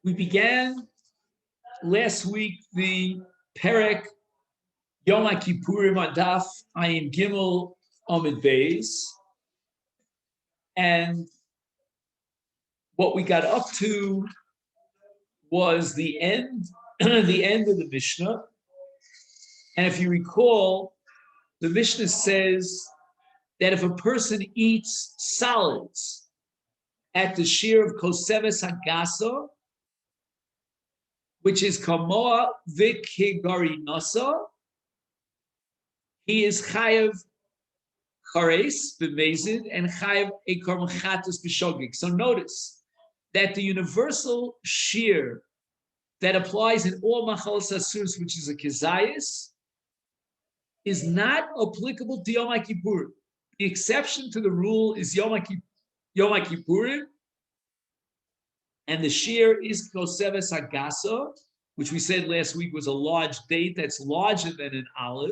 We began last week the Perek Yoma Kippurim on Daf Ayin Gimel Amid Beis, and what we got up to was the end, the end of the Mishnah. And if you recall, the Mishnah says that if a person eats solids at the shear of Koseves Hagasa, which is Kamoa Vikigari Nasa, he is Chayev Chares b'mezid and Chayev Ekar Mechatus b'shogig. So notice that the universal shear that applies in all Machalos Asuros, which is a Kezayis, is not applicable to Yom Kippur. The exception to the rule is Yom Kippurim, and the shear is Koseves Hagasa, which we said last week was a large date that's larger than an olive.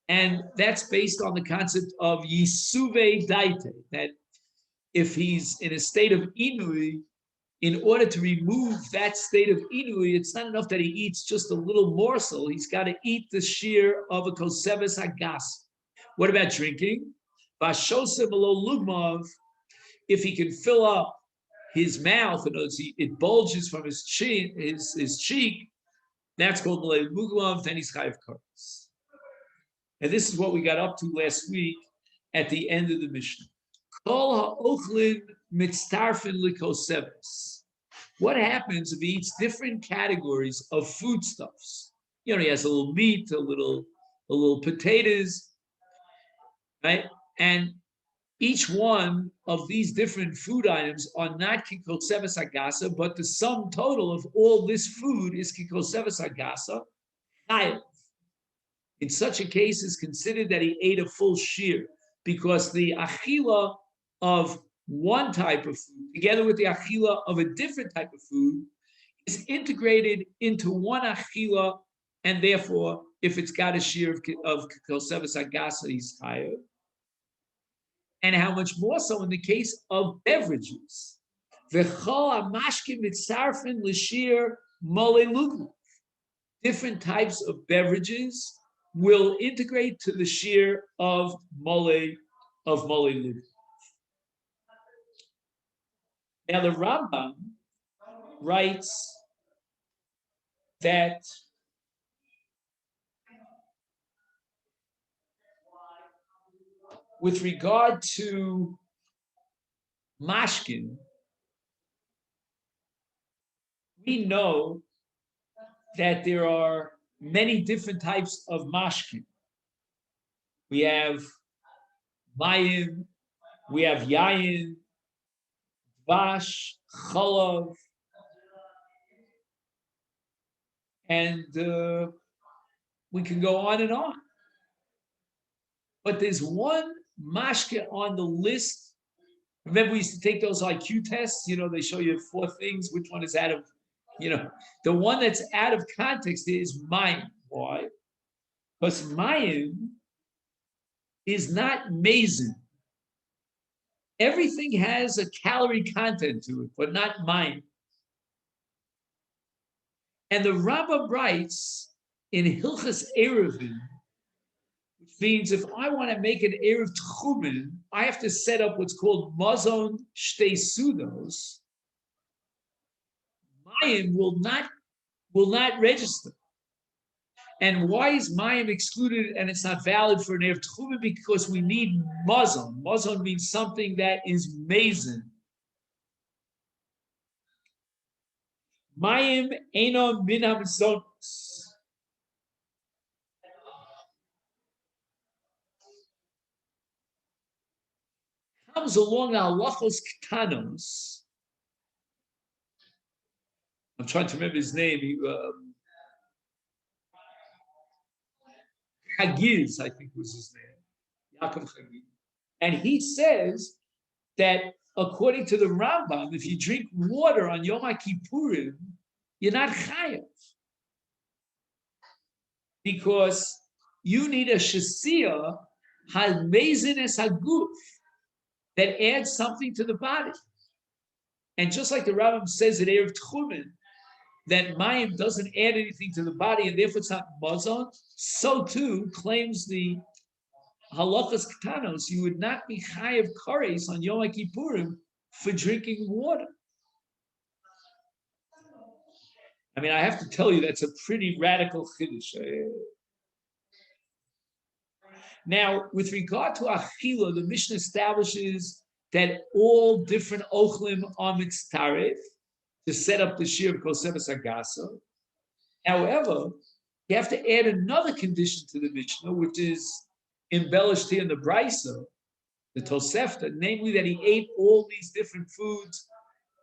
And that's based on the concept of Yisuve Daite, that if he's in a state of Inui, in order to remove that state of Inui, it's not enough that he eats just a little morsel. He's got to eat the shear of a Koseves Hagasa. What about drinking? Vashoseh below lugmav, if he can fill up his mouth, in other words, it bulges from his chin, his cheek, that's called malay lugmav, then he's chayav kares. And this is what we got up to last week at the end of the Mishnah. Kol ha'ochlin mitztarfin likoseves. What happens if he eats different categories of foodstuffs? You know, he has a little meat, a little potatoes, right? And each one of these different food items are not kikoseves hagasa, but the sum total of all this food is kikoseves hagasa. In such a case, is considered that he ate a full shear, because the achila of one type of food, together with the achila of a different type of food, is integrated into one achila, and therefore, if it's got a shear of koseves hagasa, he's higher. And how much more so in the case of beverages. Different types of beverages will integrate to the shear of mole lugnav. Now the Rambam writes that with regard to mashkin, we know that there are many different types of mashkin. We have mayim, we have yayin, dvash, chalav, and we can go on and on. But there's one mashke on the list. Remember, we used to take those IQ tests. You know, they show you 4 things. Which one is out of, the one that's out of context is mayim. Why? Because mayim is not mezin. Everything has a calorie content to it, but not mayim. And the Rambam writes in Hilchas Erevin, which means if I want to make an Erev Tchumen, I have to set up what's called Mazon Shtei Sudos. Mayim will not register. And why is Mayim excluded and it's not valid for an Erev Tchumen? Because we need Mazon. Mazon means something that is mezin. Mayim Eino Min HaMazonos. Comes along halachos ketanos. I'm trying to remember his name. Chagiz, I think was his name. Yaakov Chagiz. And he says that according to the Rambam, if you drink water on Yom Kippurim, you're not chayav. Because you need a shesiyah hal mezines haguf, that adds something to the body. And just like the Rambam says at Erev Tchumen, that Mayim doesn't add anything to the body and therefore it's not mazon, so too claims the halachas katanos, you would not be chayav kares on Yom Kippurim for drinking water. I mean, I have to tell you, that's a pretty radical chiddush. Now, with regard to achila, the Mishnah establishes that all different ochlim are mitztaref to set up the shir of Koseves Agasa. However, you have to add another condition to the Mishnah, which is embellished here in the Brisa, the Tosefta, namely that he ate all these different foods,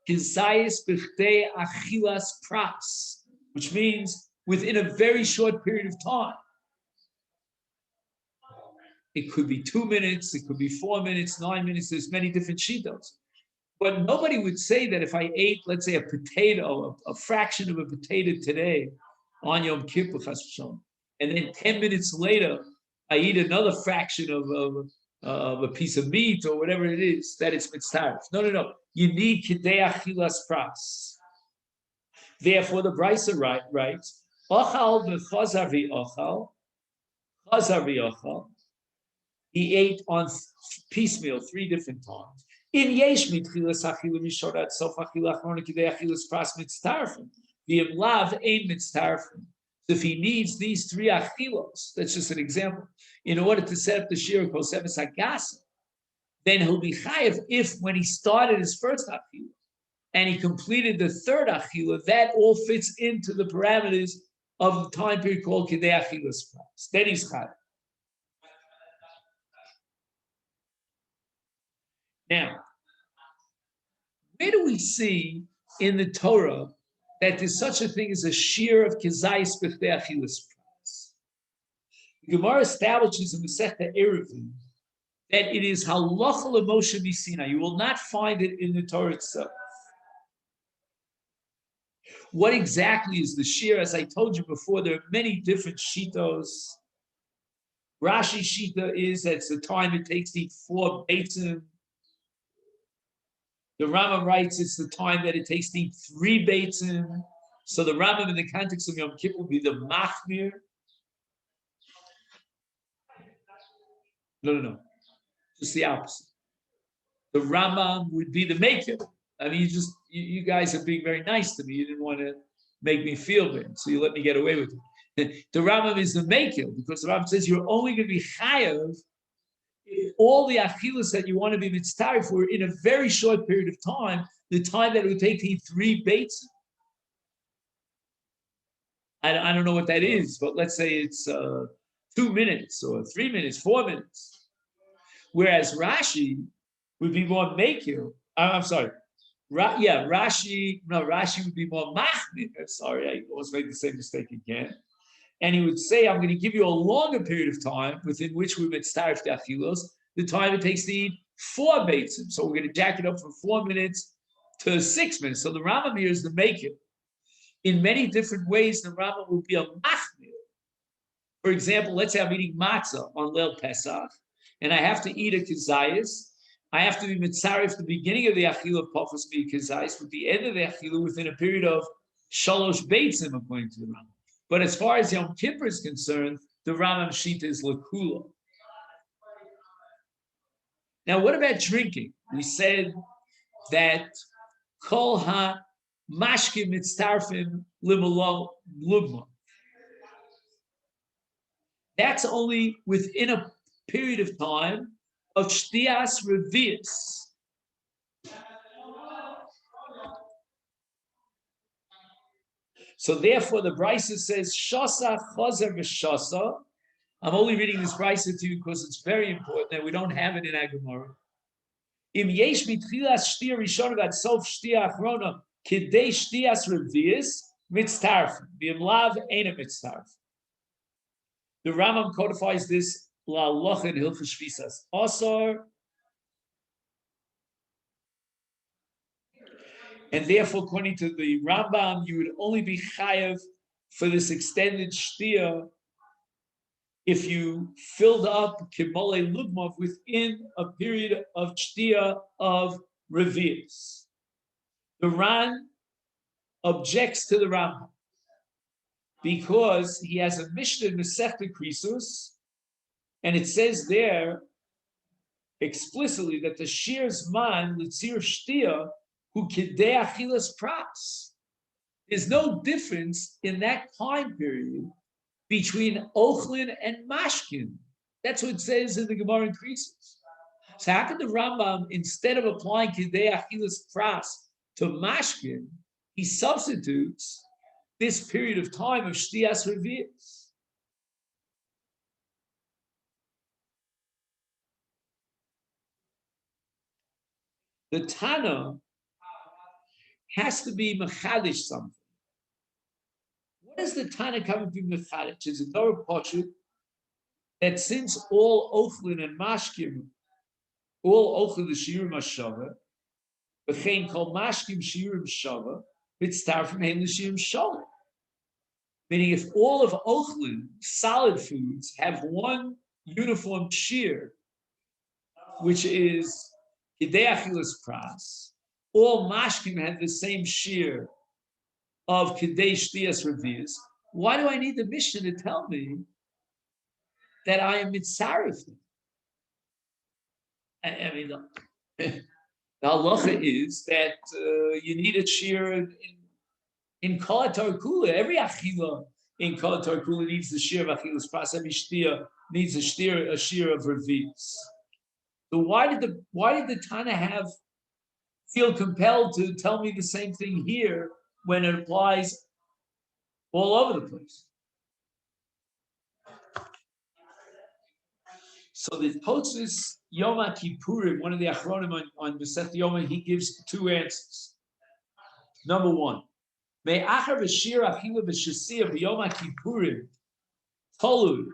kizayis b'chtei achilas pras, which means within a very short period of time. It could be 2 minutes, it could be 4 minutes, 9 minutes, there's many different shitos. But nobody would say that if I ate, let's say, a potato, a fraction of a potato today on Yom Kippur, and then 10 minutes later, I eat another fraction of a piece of meat or whatever it is, that it's mitzvah. No. You need kidei achilas pras. Therefore, the Brisa writes, Ochal v'chazar v'ochal, chazar v'ochal. He ate on piecemeal 3 different times. In yesh mitchilas achilu mishorat sof achila achrona kidei achilas pras mitztarfim. V'im lav ein mitztarfim. So if he needs these 3 achilos, that's just an example, in order to set up the shir of Koseves Agasa, then he'll be chayev if when he started his first achila and he completed the 3rd achila, that all fits into the parameters of the time period called kidei achilas pras. Then he's chayev. Now, where do we see in the Torah that there's such a thing as a shear of kizayis b'chtei achilas pras? The Gemara establishes in Masechet Eruvin that it is halacha l'Moshe Misina. You will not find it in the Torah itself. What exactly is the shear? As I told you before, there are many different shitos. Rashi shita is that's the time it takes to eat 4 beitzim. The Rambam writes it's the time that it takes to eat 3 beitzim. So the Rambam in the context of Yom Kippur would be the machmir. No. Just the opposite. The Rambam would be the maker. I mean, you guys are being very nice to me. You didn't want to make me feel bad, so you let me get away with it. The Rambam is the maker because the Rambam says you're only going to be chayav if all the achilas that you want to be mitzvah for in a very short period of time, the time that it would take to eat 3 beitzim. I don't know what that is, but let's say it's 2 minutes or 3 minutes, 4 minutes. Whereas Rashi would be more makil. I'm sorry. Rashi would be more machmir. Sorry, I almost made the same mistake again. And he would say, I'm going to give you a longer period of time within which we mitzvah the achilos, the time it takes to eat 4 beitzim. So we're going to jack it up from 4 minutes to 6 minutes. So the Rambam here is the maker. In many different ways, the Rambam will be a machmir. For example, let's say I'm eating matzah on Leil Pesach, and I have to eat a kizayis. I have to be mitzaref the beginning of the achilah of pafos be kizayis, with the end of the achilah within a period of shalosh beitzim, according to the Rambam. But as far as Yom Kippur is concerned, the Rambam shita is lakula. Now, what about drinking? We said that kol ha mashkim mitzarfim limalo lugma. That's only within a period of time of shtias revius. So therefore, the Brisa says, Shasa chazer v'shasa. I'm only reading this Brisa to you because it's very important that we don't have it in our Gemara. Im yesh mitchilas shtia rishonavad sof shtia achrona kidei shtias revius mitztarf. V'im lav ena mitztarf. The Rambam codifies this la'aloch in Hilchos Shvisas. Asar. And therefore, according to the Rambam, you would only be chayav for this extended shtia if you filled up kimole lugmav within a period of shtia of revius. The Ran objects to the Rambam because he has a Mishnah in Masechet Krisus, and it says there explicitly that the Shir's man Litzir Shtia who Kidei Achilas Pras. There's no difference in that time period between Ochlin and Mashkin. That's what it says in the Gemara in Krisus. So how can the Rambam, instead of applying Kidei Achilas Pras to Mashkin, he substitutes this period of time of Shtias Revius? The Tana has to be Mechadish something. What is the Tana coming to be Mechadish? It's a Torah Pashut that since all Ochlin and Mashkim, all Ochlin the Shirim Hashava, B'chein Kol Mashkim Shirim Shava, Mitztar from Hein L'Shirim Shava. Meaning, if all of Ochlin, solid foods, have one uniform shear, which is Kidei Achilas Pras, all Mashkim have the same shear of Kidei Shtias Revius, why do I need the Mishnah to tell me that I am mitzaref? I mean, the halacha is that you need a shear in Kol Kula. Every achila in Kol Kula needs the shear of Achilas Pras. Every shtia needs a shear of Revius. So why did the Tana feel compelled to tell me the same thing here when it applies all over the place? So the Tosfos Yoma Kippurim, one of the Achronim on Masechet Yoma, he gives two answers. Number one, Me'achar v'shir achila v'shasiyah v'yoma Kippurim tolu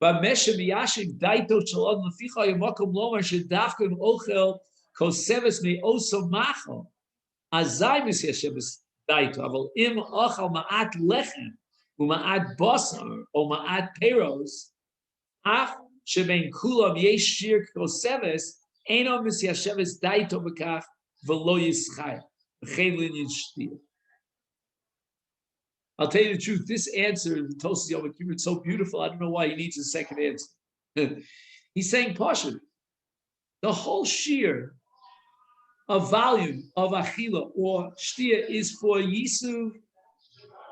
b'meshe v'yashiv daito shalom leficha yamakom lomar shedavka ochel koseves me'oso machal azay misyasheves daito aval im ochal ma'at lechem u'ma'at basar or ma'at peros af shebein kulam yesh shir koseves eno misyasheves daito b'kach v'lo yischay v'chein linyan shtir. I'll tell you the truth, this answer, the Tosfos Yoma Kippur, is so beautiful, I don't know why he needs a second answer. He's saying, Pasha, the whole shear of volume of Achila or Shtia is for Yisuv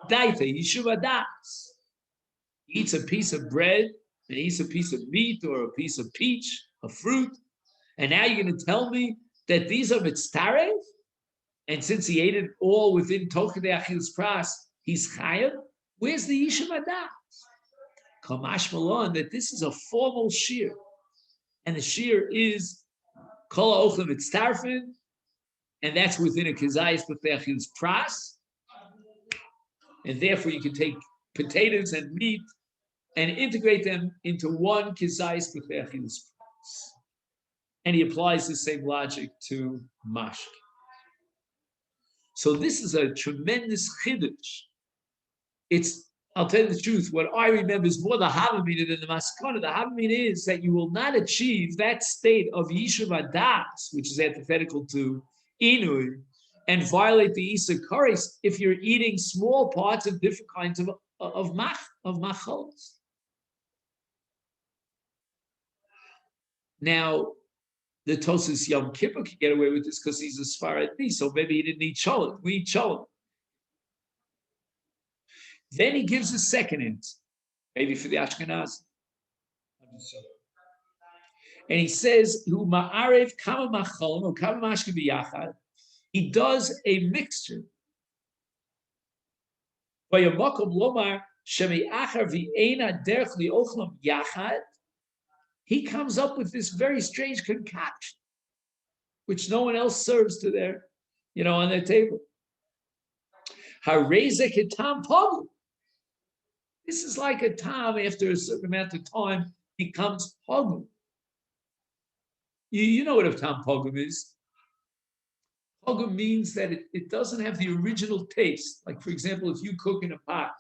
Daita, Yishuv Das. He eats a piece of bread, and he eats a piece of meat or a piece of peach, a fruit, and now you're going to tell me that these are mitztarev? And since he ate it all within Tokadei Achilas Pras, he's chayav. Where's the Yishuv Das? Kamash Malon, that this is a formal shear, and the shear is Kol Ochel Mitztarfin, and that's within a Kazayis B'fei Achilas Pras, and therefore you can take potatoes and meat and integrate them into one Kazayis B'fei Achilas Pras. And he applies the same logic to Mashk. So this is a tremendous chiddush. I'll tell you the truth, what I remember is more the Havamina than the Maskana. The Havamina is that you will not achieve that state of Yishuv Adas, which is antithetical to Inui, and violate the Isa Kares if you're eating small parts of different kinds of machals. Now, the Tosfos Yom Kippur can get away with this because he's a Sfaradi, so maybe he didn't eat Sholem. We eat Sholem. Then he gives a second answer, maybe for the Ashkenazi. And he says, "Hu ma'arev kama machalim or kama mashke b'yachad." He does a mixture. V'yamakom lomar shemi'achar v'eina derech li'ochlam yachad. He comes up with this very strange concoction, which no one else serves to their, on their table. Harezek etam pogum. This is like a tam after a certain amount of time becomes pogum. You know what a tam pogum is. Pogum means that it doesn't have the original taste. Like, for example, if you cook in a pot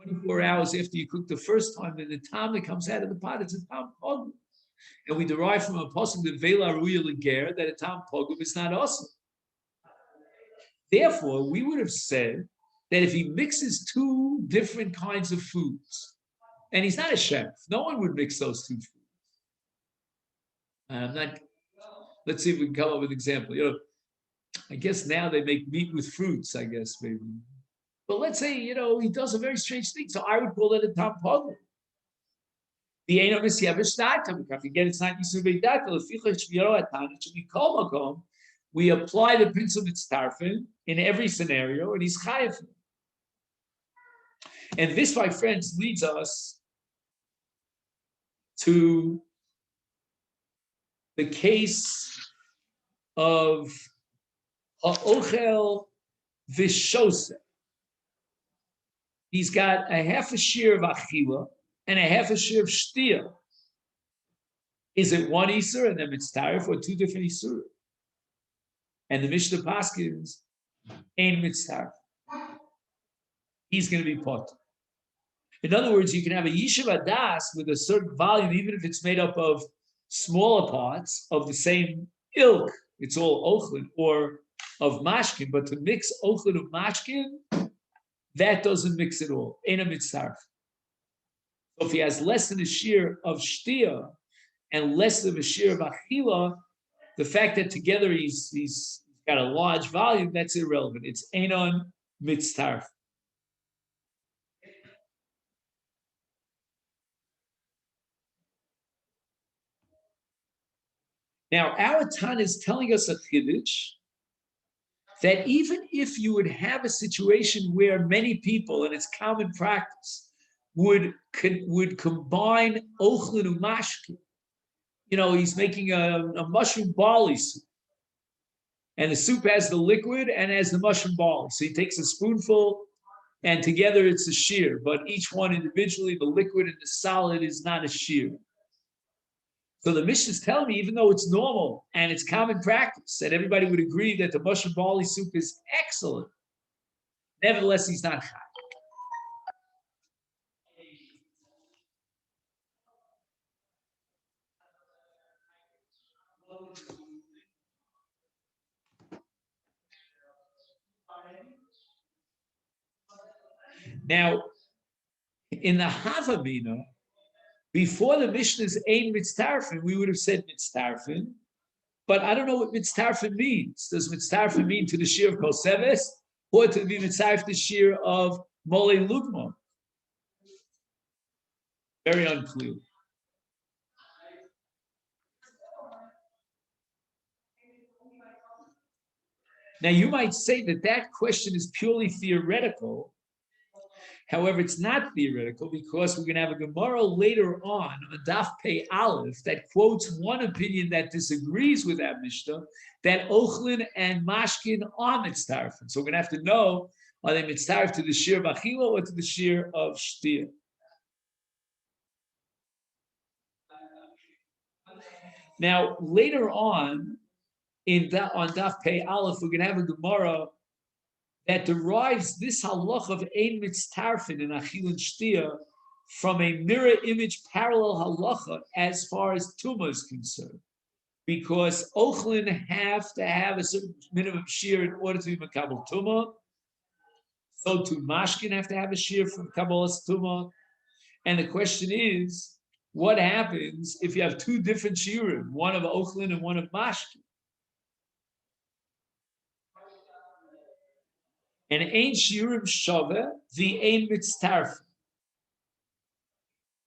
24 hours after you cook the first time, then the tam that comes out of the pot, it's a tam pogum. And we derive from a pasuk that Vela Ruya Leger that a tam pogum is not awesome. Therefore, we would have said that if he mixes two different kinds of foods, and he's not a chef, no one would mix those two foods. I'm not. Let's see if we can come up with an example. I guess now they make meat with fruits. I guess maybe. But let's say he does a very strange thing. So I would call that a tam pogel. The Eino Misyavish Datam. Again, it's not Yisuvei Datam. If you should be called we apply the principle of Mitztarfin in every scenario, and he's chayav. And this, my friends, leads us to the case of Ha'ochel Vishose. He's got a half a shear of Achila and a half a shear of Shtia. Is it one Isur and then Mitztarif, or two different Isur? And the Mishnah Paskins ain't Mitztarif. He's going to be pot. In other words, you can have a Yishuv Adas with a certain volume, even if it's made up of smaller parts of the same ilk. It's all Ochlin, or of Mashkin, but to mix Ochlin of Mashkin, that doesn't mix at all. Ain't a Mitztarif. So if he has less than a shear of Shtia and less than a shear of Achila, the fact that together he's got a large volume, that's irrelevant. It's Einon Mitztarif. Now, our Tan is telling us a chiddush that even if you would have a situation where many people, and it's common practice, would combine ochlin and mashkin. He's making a mushroom barley soup, and the soup has the liquid and has the mushroom barley. So he takes a spoonful, and together it's a shear, but each one individually, the liquid and the solid, is not a shear. So the Mishnah is telling me, even though it's normal and it's common practice, and everybody would agree that the mushroom barley soup is excellent, nevertheless, he's not hot. Now, in the Havamina, before the Mishnah's Ein Mitztarfin, we would have said Mitztarfin, but I don't know what Mitztarfin means. Does Mitztarfin mean to the shear of Koseves, or to be Mitztarf the shear of Mole Lugma? Very unclear. Now, you might say that question is purely theoretical. However, it's not theoretical, because we're going to have a Gemara later on Daf Pei Aleph that quotes one opinion that disagrees with that Mishnah, that Ochlin and Mashkin are Mitztarfin. So we're going to have to know, are they Mitztarf to the shear of Achila or to the shear of Shtir? Now, later on, on Daf Pei Aleph, we're going to have a Gemara that derives this halach of ein mitztarfin and achil and shtia from a mirror image parallel halacha as far as tumah is concerned, because ochlin have to have a certain minimum shear in order to be makabel tumah. So too mashkin have to have a shear from kabbalas tumah. And the question is, what happens if you have two different shiurim, one of ochlin and one of mashkin? And ein shiurim shava, the ein mitztarf.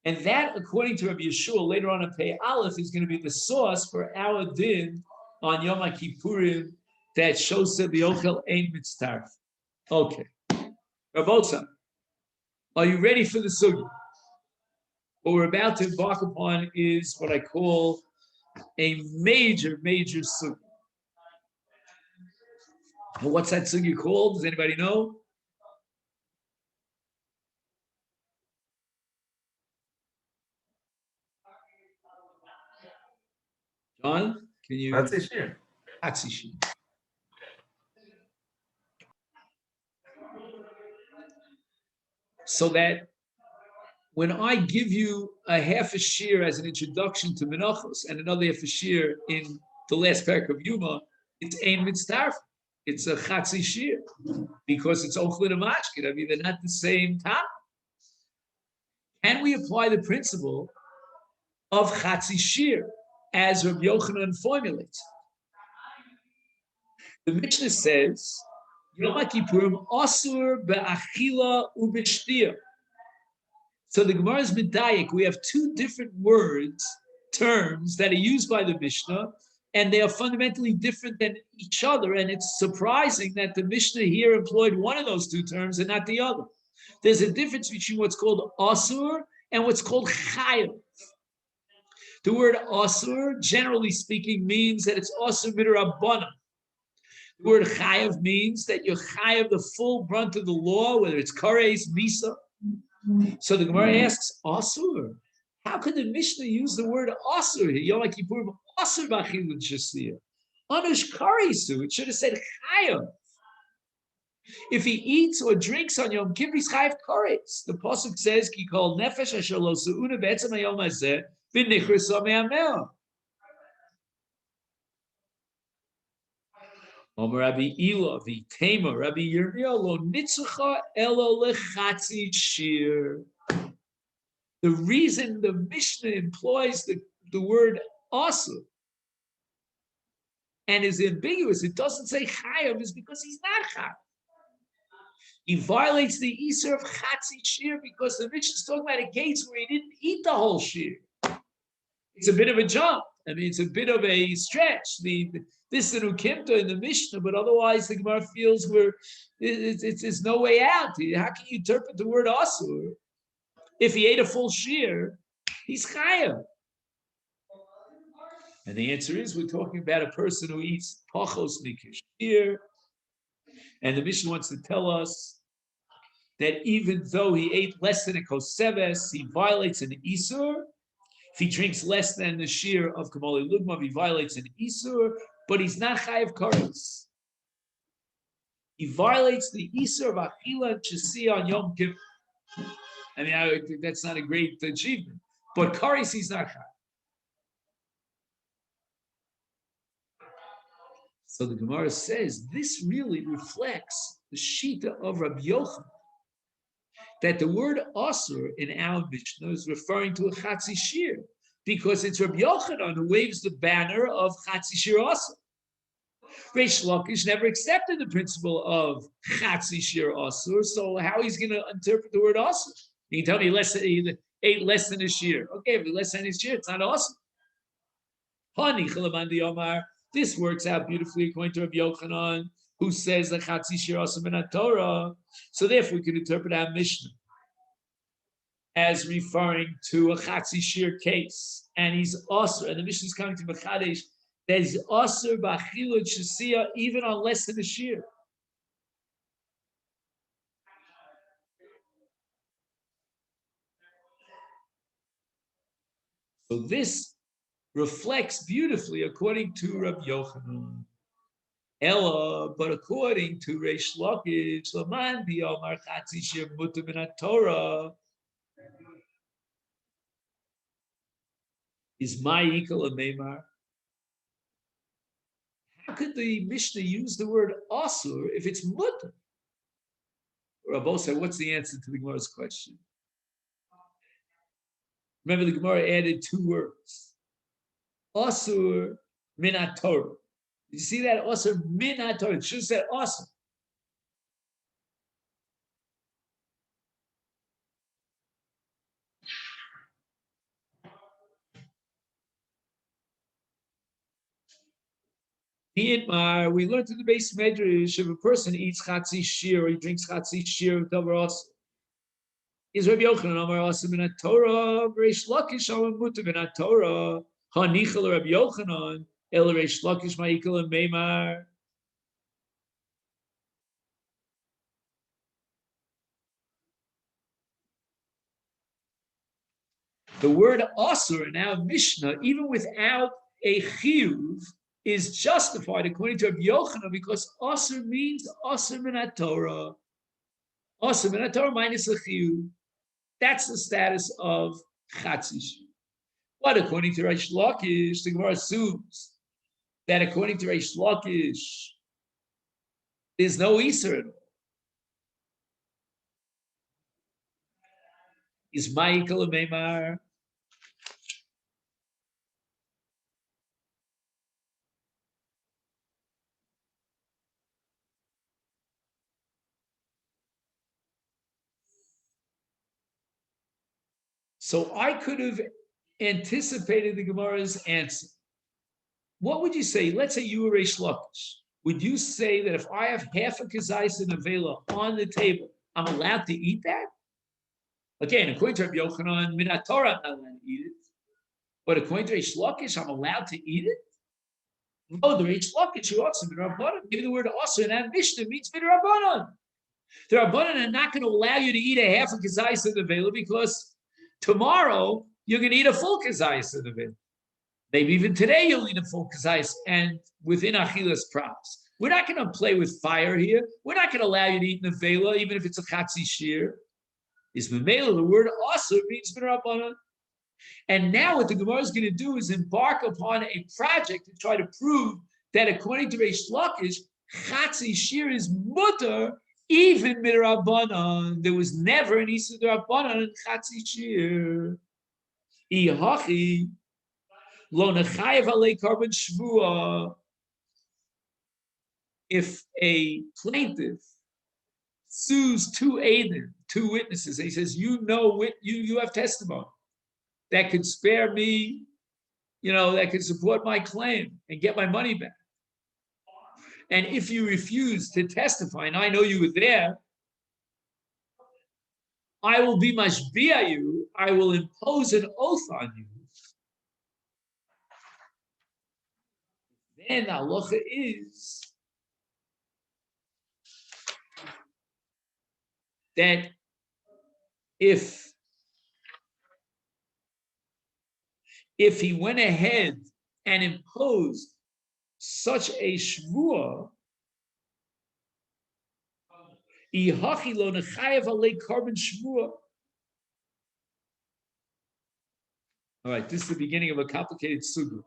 And that, according to Rabbi Yeshua, later on in Pei Aleph, is going to be the source for our din on Yom Kippurim that shows that the ochel ein mitztarf. Okay. Rabotza, are you ready for the sugi? What we're about to embark upon is what I call a major, major sugi. What's that sugi called? Does anybody know? John, can you? Hatzishir. Hatzishir. So that when I give you a half a shear as an introduction to Menachos and another half a shear in the last parak of Yoma, it's ein mitztarf. it's a chatzi shir because it's ochlin and mashkin. I mean, they're not the same time. Can we apply the principle of chatzi shir as Rabbi Yochanan formulates? The Mishnah says, Yom Kippurim asur be'achila u'b'shtia. So the Gemara is medayik. We have two different words, terms that are used by the Mishnah, and they are fundamentally different than each other. And it's surprising that the Mishnah here employed one of those two terms and not the other. There's a difference between what's called asur and what's called chayav. The word asur, generally speaking, means that it's asur midrabanan. The word chayav means that you're chayav the full brunt of the law, whether it's kares, misa. So the Gemara asks, asur. How could the Mishnah use the word asur here? Yom Kippurim asur b'achilun shasiyah. Anush karisu. It should have said chayav. If he eats or drinks on Yom Kippur, he's chayav kares. The pasuk says, "Ki kol nefesh asher lo su'una be'etzem hayom hazeh v'nichris me'amel." Omer Rabbi Ila v'Tema Rabbi Yirmiyah lo nitzucha elo lechatzi shir. The reason the Mishnah employs the word asur and is ambiguous, it doesn't say chayav, is because he's not chayav. He violates the Isur of chatzi shir because the Mishnah is talking about a case where he didn't eat the whole shir. It's a bit of a jump. I mean, it's a bit of a stretch. This is an ukimta in the Mishnah, but otherwise the Gemara feels there's no way out. How can you interpret the word asur? If he ate a full shir, he's chayav. And the answer is, we're talking about a person who eats pachos mikir, and the Mishnah wants to tell us that even though he ate less than a koseves, he violates an isur. If he drinks less than the shir of kamali lugmav, he violates an isur, but he's not chayav kares. He violates the isur of achila chesiyah on Yom Kippur. I mean, that's not a great achievement, but kares he's not chayav. So the Gemara says this really reflects the shita of Rabbi Yochanan, that the word asur in our Mishnah is referring to a chatzi shir, because it's Rabbi Yochanan who waves the banner of chatzi shir asur. Reish Lakish never accepted the principle of chatzi shir asur, so how he's going to interpret the word asur? You can tell me he ate less than a shir. Okay, if less than a shir, it's not asur. Hani chalamandi Omar. This works out beautifully according to Rabbi Yochanan, who says that chatzi shir asur min Torah. So therefore, we can interpret our Mishnah as referring to a chatzi shir case, and he's asur, and the Mishnah is coming to Mechadesh that he's asur b'achilot shesiyah even on less than a shir. So this reflects beautifully according to Rabbi Yochanan. Ella, but according to Reish Lakish, Laman di Omar chatzi shir mutar min Torah is my equal a meimar. How could the Mishnah use the word asur if it's mutar? Rabbi said, what's the answer to the Gemara's question? Remember, the Gemara added two words. Asur min Torah. Did you see that? Asur min Torah. It should have said asur. We learned in the base medrash, if a person eats chatzi shir or he drinks chatzi shir of davar asur, is Rabbi Yochanan Amar asur min Torah, Reish Lakish Amar mutar min Torah, hanichal Rabbi Yochanan, el Reish Lakish ma'ikal and meimar. The word asur in our Mishnah, even without a chiyuv, is justified according to Rabbi Yochanan because asur means asur min Torah. Asur min Torah minus a chiyuv. That's the status of chatzi shir. But according to Reish Lakish, the Gemara assumes that according to Reish Lakish, There's no Easter at all. Is Michael Meimar? So I could have anticipated the Gemara's answer. What would you say? Let's say you were Reish Lakish. Would you say that if I have half a kazais and a vela on the table, I'm allowed to eat that? Again, according to Rabbi Yochanan, Minat Torah, I'm not allowed to eat it. But according to Reish Lakish, I'm allowed to eat it? No, the Reish Lakish, you also midrabanan. Even the word also in that Mishnah means midrabanan. The Rabbanan are not going to allow you to eat a half a kazais of the vela because tomorrow you're going to eat a full kazais of the vela. Maybe even today you'll eat a full kazais and within achilas props. We're not going to play with fire here. We're not going to allow you to eat nevela, even if it's a chatzi shir. Is memela, the word also means midrabanan. And now what the Gemara is going to do is embark upon a project to try to prove that according to Reish Lakish, chatzi shir is mutter even midrabanan. There was never an issa d'Rabbanan in chatzi shir. Ihachi lo nechayev alei karban shvua. If a plaintiff sues two eidim, two witnesses, and he says, you have testimony that could spare me, that could support my claim and get my money back. And if you refuse to testify, and I know you were there, I will be mashbiah you, I will impose an oath on you. Then the halacha is that if he went ahead and imposed such a shvuah, ihachi lo nechayev alei karban shvuah. All right, this is the beginning of a complicated sugya.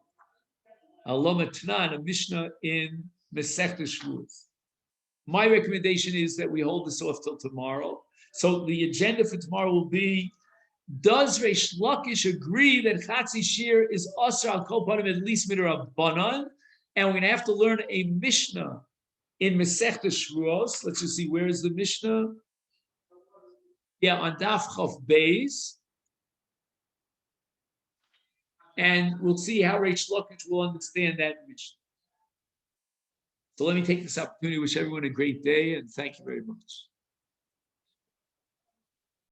Alama Tanan, a Mishnah in Masechet Yoma. My recommendation is that we hold this off till tomorrow. So the agenda for tomorrow will be: does Reish Lakish agree that Chatzi Shir is Asr al Kol Panim at least midrabanan? And we're going to have to learn a Mishnah in Masechet Yoma. Let's just see, where is the Mishnah? Yeah, on Daf Chof Beis. And we'll see how Reish Lakish will understand that Mishnah. So let me take this opportunity to wish everyone a great day, and thank you very much.